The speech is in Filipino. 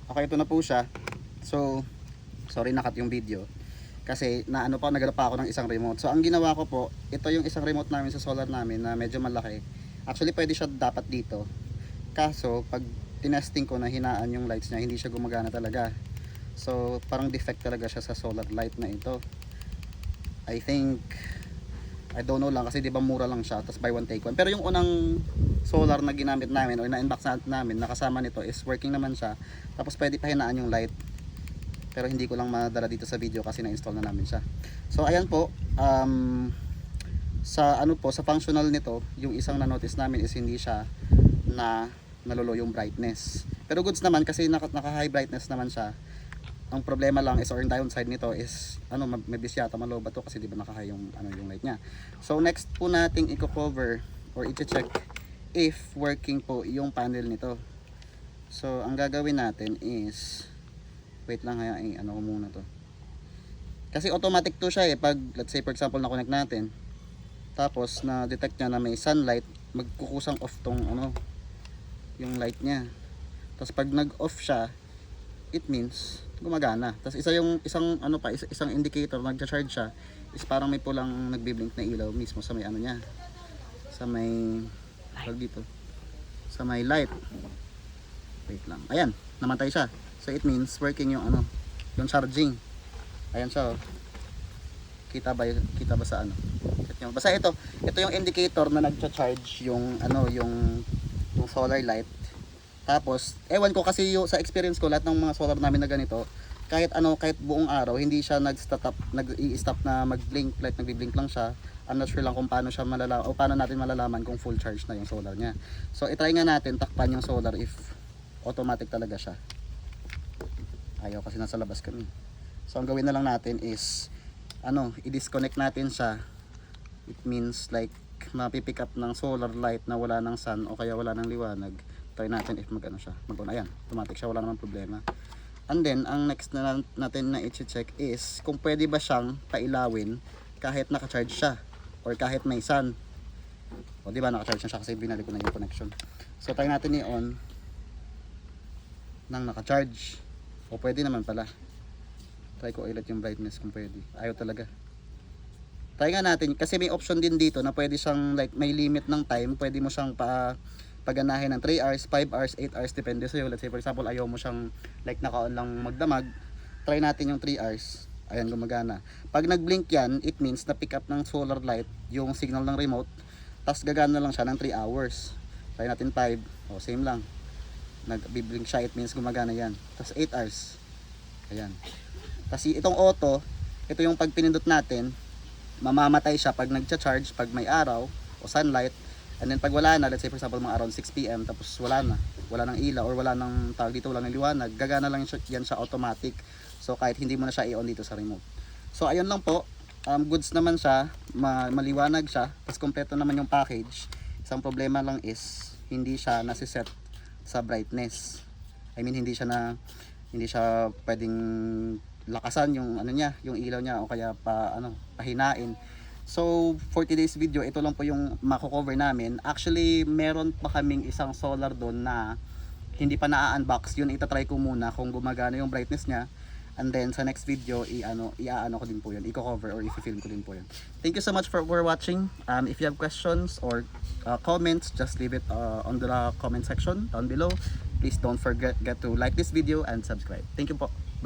Okay, ito na po siya. So, sorry nakat yung video. Kasi naghanap pa ako ng isang remote. So, ang ginawa ko po, ito yung isang remote namin sa solar namin na medyo malaki. Actually, pwede siya dapat dito. Kaso, pag tinesting ko na hinaan yung lights niya, hindi siya gumagana talaga. So, parang defect talaga siya sa solar light na ito. I don't know lang kasi di ba mura lang siya, tapos buy one take one. Pero yung unang solar na ginamit namin or na-unbox namin, nakasama nito is working naman siya. Tapos pwede pa hinaan yung light. Pero hindi ko lang madala dito sa video kasi na-install na namin siya. So ayan po, sa functional nito, yung isang na-notice namin is hindi siya nalolo yung brightness. Pero goods naman kasi naka-high brightness naman siya. Ang problema lang is, or yung downside nito is may bisyata, maloba to kasi di ba naka-high yung yung light niya. So next po nating i-cover or i-check if working po yung panel nito. So ang gagawin natin is, wait lang, ko muna to. Kasi automatic to siya pag let's say for example na connect natin. Tapos na detect niya na may sunlight, magkukusang off tong yung light niya. Tapos pag nag-off siya, it means gumagana. Tapos isang indicator nagcha-charge siya is parang may pulang nagbi-blink na ilaw mismo sa may niya. Sa may dito. Sa may light. Wait lang. Ayan, namatay siya. So it means working yung yung charging. Ayan siya. Kita ba sa Basta ito yung indicator na nagcha-charge yung yung solar light. Tapos, ewan ko kasi sa experience ko, lahat ng mga solar namin na ganito, kahit buong araw, hindi siya nag-i-stop na mag-blink, like nagbi-blink lang siya. I'm not sure lang kung paano siya malalaman, o paano natin malalaman kung full charge na yung solar niya. So, i-try nga natin takpan yung solar if automatic talaga siya. Ayaw kasi nasa labas kami. So, ang gawin na lang natin is, i-disconnect natin siya. It means like, mapipick up ng solar light na wala ng sun o kaya wala ng liwanag. Try natin if mag-on. Ayan, automatic siya, wala namang problema. And then ang next na natin na i-check is kung pwede ba siyang pailawin kahit naka-charge siya or kahit may sun. O di ba naka-charge na siya kasi binalik ko na yung connection. So try natin i-on nang naka-charge. O pwede naman pala. Try ko ulit yung brightness kung pwede. Ayaw talaga. Try nga natin kasi may option din dito na pwede siyang like may limit ng time, pwede mo siyang paganahin ng 3 hours, 5 hours, 8 hours, depende sa'yo. Let's say for example, ayaw mo siyang like naka-on lang magdamag, try natin yung 3 hours. Ayan, gumagana. Pag nag-blink yan, it means na pick up ng solar light yung signal ng remote, tapos gagana lang siya ng 3 hours. Try natin 5, same lang. Nag-blink siya, it means gumagana yan. Tapos 8 hours. Ayan. Kasi itong auto, ito yung pag pinindot natin, mamamatay siya pag nagcha-charge, pag may araw o sunlight. And then pag wala na, let's say for example mga around 6 PM tapos wala ng ilaw or wala ng tawag dito, wala ng liwanag, gagana lang yan siya automatic. So kahit hindi mo na siya i-on dito sa remote. So ayun lang po, goods naman siya, maliwanag siya, tapos kompleto naman yung package. Isang problema lang is hindi siya nasiset sa brightness. I mean hindi siya pwedeng lakasan yung yung ilaw niya o kaya pahinain. So, for today's video, ito lang po yung mako-cover namin. Actually, meron pa kaming isang solar doon na hindi pa na-unbox. Yun, itatry ko muna kung gumagana yung brightness niya. And then, sa next video, i-ano ko din po yun. I-cover or i-film ko din po yun. Thank you so much for watching. If you have questions or comments, just leave it on the comment section down below. Please don't forget to like this video and subscribe. Thank you po. Bye.